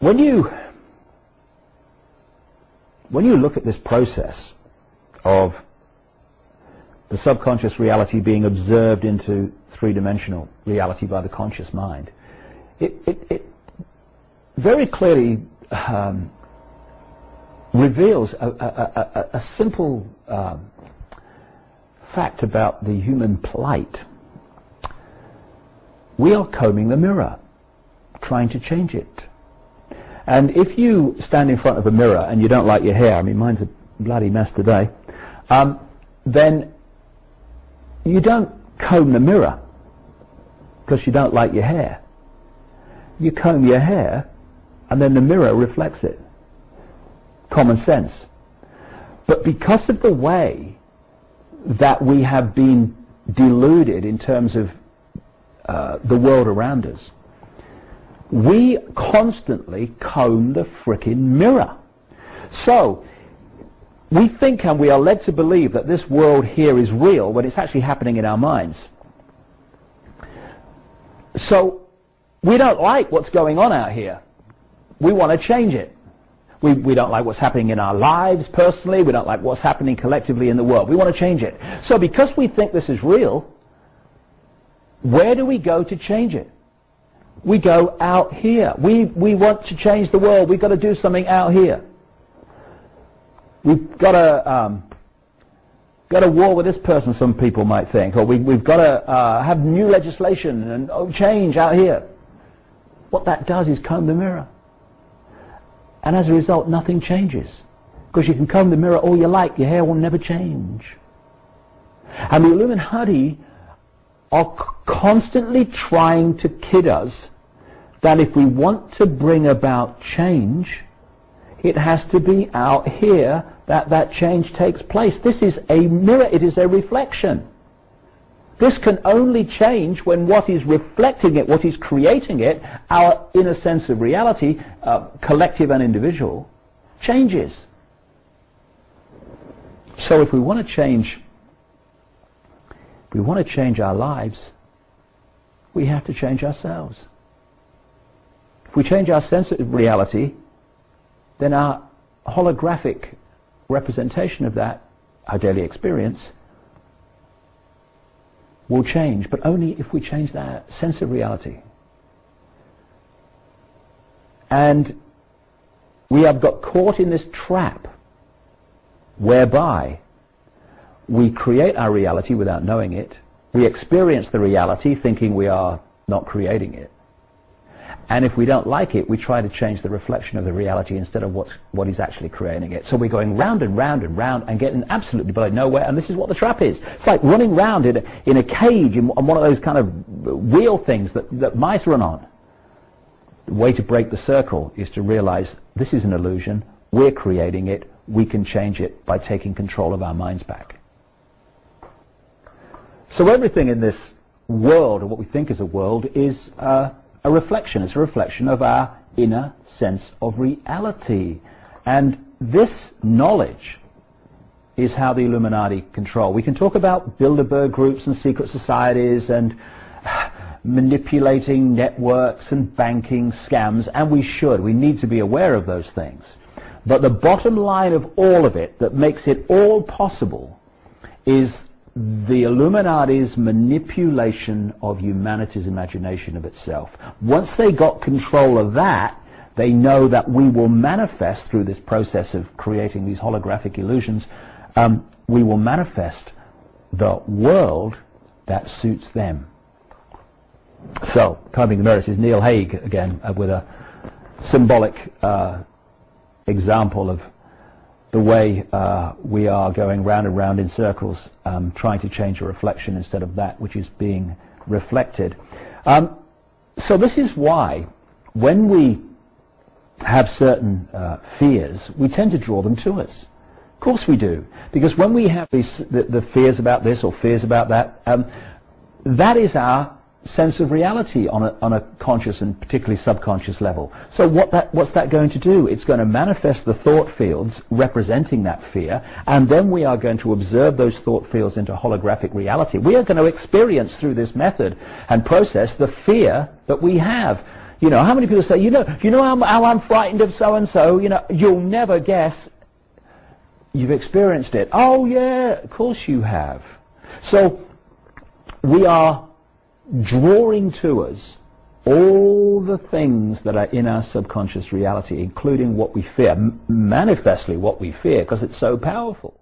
when you look at this process of the subconscious reality being observed into three-dimensional reality by the conscious mind, it very clearly reveals a simple fact about the human plight. We are combing the mirror, trying to change it. And if you stand in front of a mirror and you don't like your hair, I mean mine's a bloody mess today, then you don't comb the mirror because you don't like your hair. You comb your hair and then the mirror reflects it. Common sense. But because of the way that we have been deluded in terms of the world around us, we constantly comb the frickin' mirror. So we think and we are led to believe that this world here is real when it's actually happening in our minds. So we don't like what's going on out here. We want to change it. We don't like what's happening in our lives personally. We don't like what's happening collectively in the world. We want to change it. So because we think this is real, where do we go to change it? We go out here. We want to change the world. We've got to do something out here. We've got to war with this person, some people might think, or we've got to have new legislation and change out here. What that does is comb the mirror. And as a result, nothing changes. Because you can comb the mirror all you like, your hair will never change. And the Illuminati are constantly trying to kid us that if we want to bring about change, it has to be out here that change takes place. This is a mirror, it is a reflection. This can only change when what is reflecting it, what is creating it, our inner sense of reality, collective and individual, changes. So if we want to change our lives, we have to change ourselves. If we change our sense of reality, then our holographic representation of that, our daily experience, will change, but only if we change that sense of reality. And we have got caught in this trap whereby we create our reality without knowing it. We experience the reality thinking we are not creating it. And if we don't like it, we try to change the reflection of the reality instead of what is actually creating it. So we're going round and round and round and getting absolutely by nowhere, and this is what the trap is. It's like running round in a cage on one of those kind of wheel things that mice run on. The way to break the circle is to realize this is an illusion, we're creating it, we can change it by taking control of our minds back. So everything in this world, or what we think is a world, is a reflection. It's a reflection of our inner sense of reality. And this knowledge is how the Illuminati control. We can talk about Bilderberg groups and secret societies and manipulating networks and banking scams, and we should. We need to be aware of those things. But the bottom line of all of it that makes it all possible is the Illuminati's manipulation of humanity's imagination of itself. Once they got control of that, they know that we will manifest through this process of creating these holographic illusions, we will manifest the world that suits them. So, combing the mirror, this is Neil Haig again with a symbolic example of the way we are going round and round in circles, trying to change a reflection instead of that which is being reflected. So this is why when we have certain fears, we tend to draw them to us. Of course we do, because when we have the fears about this or fears about that, that is our sense of reality on a conscious and particularly subconscious level. So what's that going to do? It's going to manifest the thought fields representing that fear, and then we are going to observe those thought fields into holographic reality. We are going to experience through this method and process the fear that we have. You know, how many people say, you know how I'm frightened of so-and-so, you know, you'll never guess. You've experienced it. Oh yeah, of course you have. So we are drawing to us all the things that are in our subconscious reality, including what we fear, manifestly what we fear, because it's so powerful.